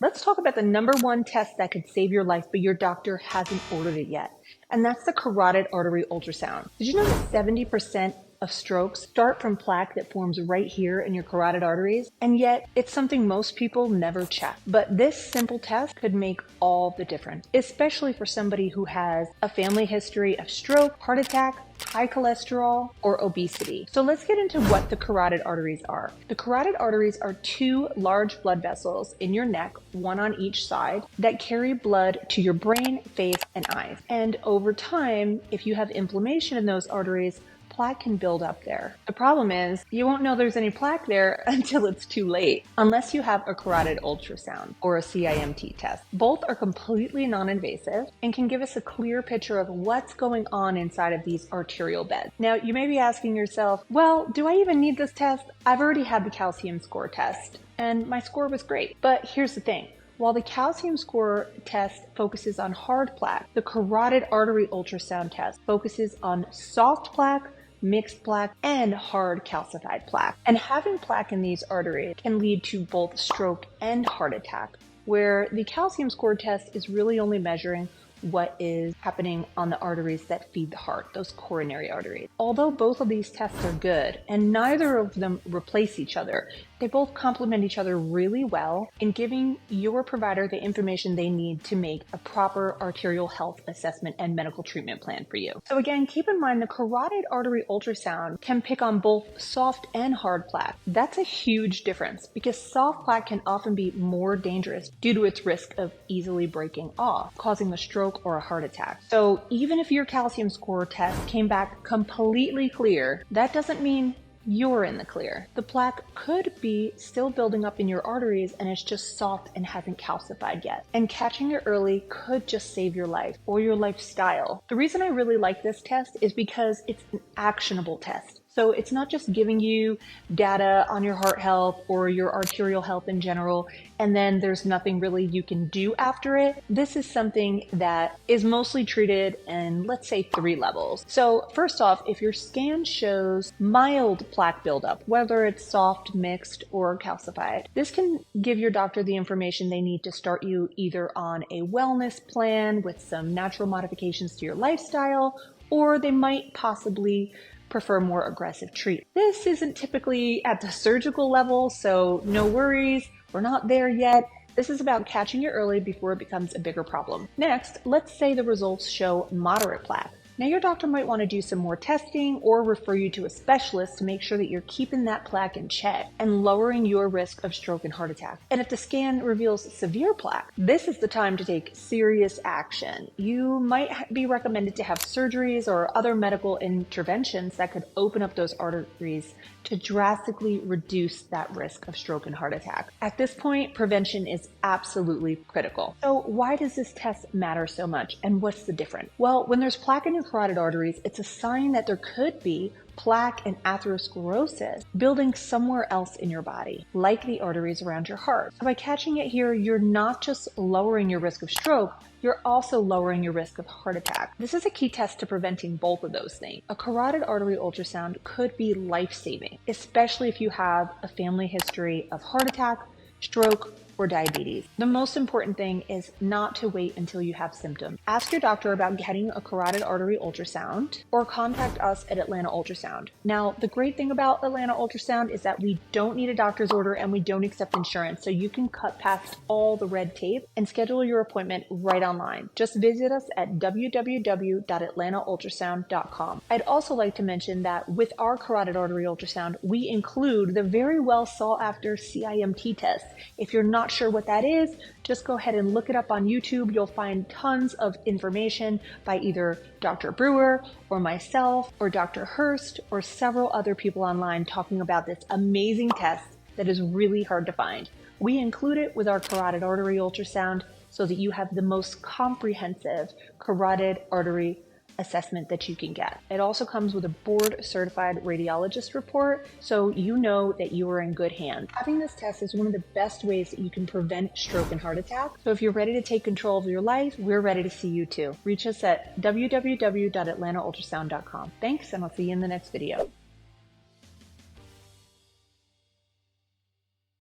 Let's talk about the number one test that could save your life, but your doctor hasn't ordered it yet. And that's the carotid artery ultrasound. Did you know that 70% of strokes start from plaque that forms right here in your carotid arteries? And yet it's something most people never check. But this simple test could make all the difference, especially for somebody who has a family history of stroke, heart attack, high cholesterol, or obesity. So let's get into what the carotid arteries are. The carotid arteries are two large blood vessels in your neck, one on each side, that carry blood to your brain, face, and eyes. And over time, if you have inflammation in those arteries, plaque can build up there. The problem is you won't know there's any plaque there until it's too late, unless you have a carotid ultrasound or a CIMT test. Both are completely non-invasive and can give us a clear picture of what's going on inside of these arterial beds. Now, you may be asking yourself, well, do I even need this test? I've already had the calcium score test and my score was great. But here's the thing. While the calcium score test focuses on hard plaque, the carotid artery ultrasound test focuses on soft plaque, mixed plaque, and hard calcified plaque. And having plaque in these arteries can lead to both stroke and heart attack, where the calcium score test is really only measuring what is happening on the arteries that feed the heart, those coronary arteries. Although both of these tests are good and neither of them replace each other, they both complement each other really well in giving your provider the information they need to make a proper arterial health assessment and medical treatment plan for you. So again, keep in mind the carotid artery ultrasound can pick on both soft and hard plaque. That's a huge difference because soft plaque can often be more dangerous due to its risk of easily breaking off, causing a stroke or a heart attack. So even if your calcium score test came back completely clear, that doesn't mean you're in the clear. The plaque could be still building up in your arteries and it's just soft and hasn't calcified yet. And catching it early could just save your life or your lifestyle. The reason I really like this test is because it's an actionable test. So it's not just giving you data on your heart health or your arterial health in general, and then there's nothing really you can do after it. This is something that is mostly treated in, let's say, 3 levels. So first off, if your scan shows mild plaque buildup, whether it's soft, mixed, or calcified, this can give your doctor the information they need to start you either on a wellness plan with some natural modifications to your lifestyle, or they might possibly prefer more aggressive treatment. This isn't typically at the surgical level, so no worries, we're not there yet. This is about catching it early before it becomes a bigger problem. Next, let's say the results show moderate plaque. Now your doctor might want to do some more testing or refer you to a specialist to make sure that you're keeping that plaque in check and lowering your risk of stroke and heart attack. And if the scan reveals severe plaque, this is the time to take serious action. You might be recommended to have surgeries or other medical interventions that could open up those arteries to drastically reduce that risk of stroke and heart attack. At this point, prevention is absolutely critical. So why does this test matter so much and what's the difference? Well, when there's plaque in your carotid arteries, it's a sign that there could be plaque and atherosclerosis building somewhere else in your body, like the arteries around your heart. So by catching it here, you're not just lowering your risk of stroke, you're also lowering your risk of heart attack. This is a key test to preventing both of those things. A carotid artery ultrasound could be life-saving, especially if you have a family history of heart attack, stroke, or diabetes. The most important thing is not to wait until you have symptoms. Ask your doctor about getting a carotid artery ultrasound or contact us at Atlanta Ultrasound. Now, the great thing about Atlanta Ultrasound is that we don't need a doctor's order and we don't accept insurance, so you can cut past all the red tape and schedule your appointment right online. Just visit us at www.atlantaultrasound.com. I'd also like to mention that with our carotid artery ultrasound, we include the very well sought after CIMT test. If you're not sure what that is, just go ahead and look it up on YouTube. You'll find tons of information by either Dr. Brewer or myself or Dr. Hurst or several other people online talking about this amazing test that is really hard to find. We include it with our carotid artery ultrasound so that you have the most comprehensive carotid artery assessment that you can get. It also comes with a board certified radiologist report, so you know that you are in good hands. Having this test is one of the best ways that you can prevent stroke and heart attack. So if you're ready to take control of your life, we're ready to see you too. Reach us at www.atlantaultrasound.com. Thanks, and I'll see you in the next video.